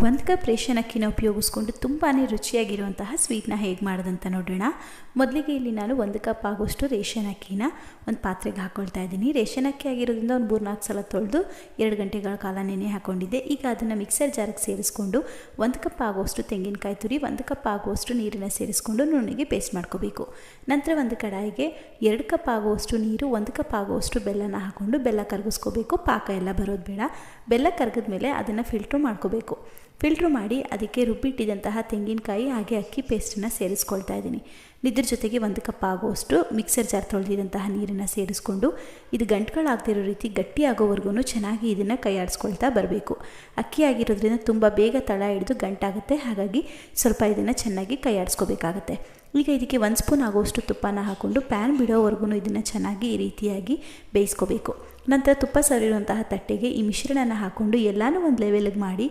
1 cup ration ಅಕ್ಕಿನ ಉಪಯೋಗಿಸ್ಕೊಂಡು ತುಂಬಾ ರುಚಿಯಾಗಿರುವಂತಹ ಸ್ವೀಟ್ನ ಹೇಗೆ ಮಾಡೋದಂತ ನೋಡೋಣ. ಮೊದಲಿಗೆ ಇಲ್ಲಿ ನಾನು 1 ಕಪ್ ಆಗೋಷ್ಟು ರೇಷನ್ ಅಕ್ಕಿನ ಒಂದು ಪಾತ್ರೆಗೆ ಹಾಕ್ಕೊಳ್ತಾ ಇದ್ದೀನಿ. ರೇಷನ್ ಅಕ್ಕಿ ಆಗಿರೋದ್ರಿಂದ ಒಂದು 3-4 ಸಲ ತೊಳೆದು 2 ಗಂಟೆಗಳ ಕಾಲ ನೆನೆ ಹಾಕ್ಕೊಂಡಿದ್ದೆ. ಈಗ ಅದನ್ನು ಮಿಕ್ಸರ್ ಜಾರಿಗೆ ಸೇರಿಸ್ಕೊಂಡು 1 ಕಪ್ ಆಗುವಷ್ಟು ತೆಂಗಿನಕಾಯಿ ತುರಿ, 1 ಕಪ್ ಆಗುವಷ್ಟು ನೀರನ್ನು ಸೇರಿಸ್ಕೊಂಡು ನುಣ್ಣಗೆ ಪೇಸ್ಟ್ ಮಾಡ್ಕೋಬೇಕು. ನಂತರ ಒಂದು ಕಡಾಯಿಗೆ 2 ಕಪ್ ಆಗುವಷ್ಟು ನೀರು, 1 ಕಪ್ ಆಗುವಷ್ಟು ಬೆಲ್ಲನ ಹಾಕ್ಕೊಂಡು ಬೆಲ್ಲ ಕರಗಿಸ್ಕೋಬೇಕು. ಪಾಕ ಎಲ್ಲ ಬರೋದು ಬೇಡ. ಬೆಲ್ಲ ಕರಗಿದ ಮೇಲೆ ಅದನ್ನು ಫಿಲ್ಟ್ರ್ ಮಾಡ್ಕೋಬೇಕು. ಫಿಲ್ಟ್ರ್ ಮಾಡಿ ಅದಕ್ಕೆ ರುಬ್ಬಿಟ್ಟಿದ್ದಂತಹ ತೆಂಗಿನಕಾಯಿ ಹಾಗೆ ಅಕ್ಕಿ ಪೇಸ್ಟನ್ನು ಸೇರಿಸ್ಕೊಳ್ತಾ ಇದ್ದೀನಿ. ಇದ್ರ ಜೊತೆಗೆ 1 ಕಪ್ ಆಗುವಷ್ಟು ಮಿಕ್ಸರ್ ಜಾರ್ ತೊಳೆದಿದ್ದಂತಹ ನೀರನ್ನು ಸೇರಿಸ್ಕೊಂಡು ಇದು ಗಂಟುಗಳಾಗದಿರೋ ರೀತಿ ಗಟ್ಟಿಯಾಗೋವರೆಗೂ ಚೆನ್ನಾಗಿ ಇದನ್ನು ಕೈಯಾಡಿಸ್ಕೊಳ್ತಾ ಬರಬೇಕು. ಅಕ್ಕಿ ಆಗಿರೋದ್ರಿಂದ ತುಂಬ ಬೇಗ ತಳ ಹಿಡಿದು ಗಂಟಾಗುತ್ತೆ, ಹಾಗಾಗಿ ಸ್ವಲ್ಪ ಇದನ್ನು ಚೆನ್ನಾಗಿ ಕೈಯಾಡಿಸ್ಕೋಬೇಕಾಗತ್ತೆ. ಈಗ ಇದಕ್ಕೆ 1 ಸ್ಪೂನ್ ಆಗುವಷ್ಟು ತುಪ್ಪನ ಹಾಕ್ಕೊಂಡು ಪ್ಯಾನ್ ಬಿಡೋವರೆಗೂ ಇದನ್ನು ಚೆನ್ನಾಗಿ ಈ ರೀತಿಯಾಗಿ ಬೇಯಿಸ್ಕೋಬೇಕು. ನಂತರ ತುಪ್ಪ ಸವರಿರುವಂತಹ ತಟ್ಟೆಗೆ ಈ ಮಿಶ್ರಣನ ಹಾಕ್ಕೊಂಡು ಎಲ್ಲನೂ ಒಂದು ಲೆವೆಲ್ಗೆ ಮಾಡಿ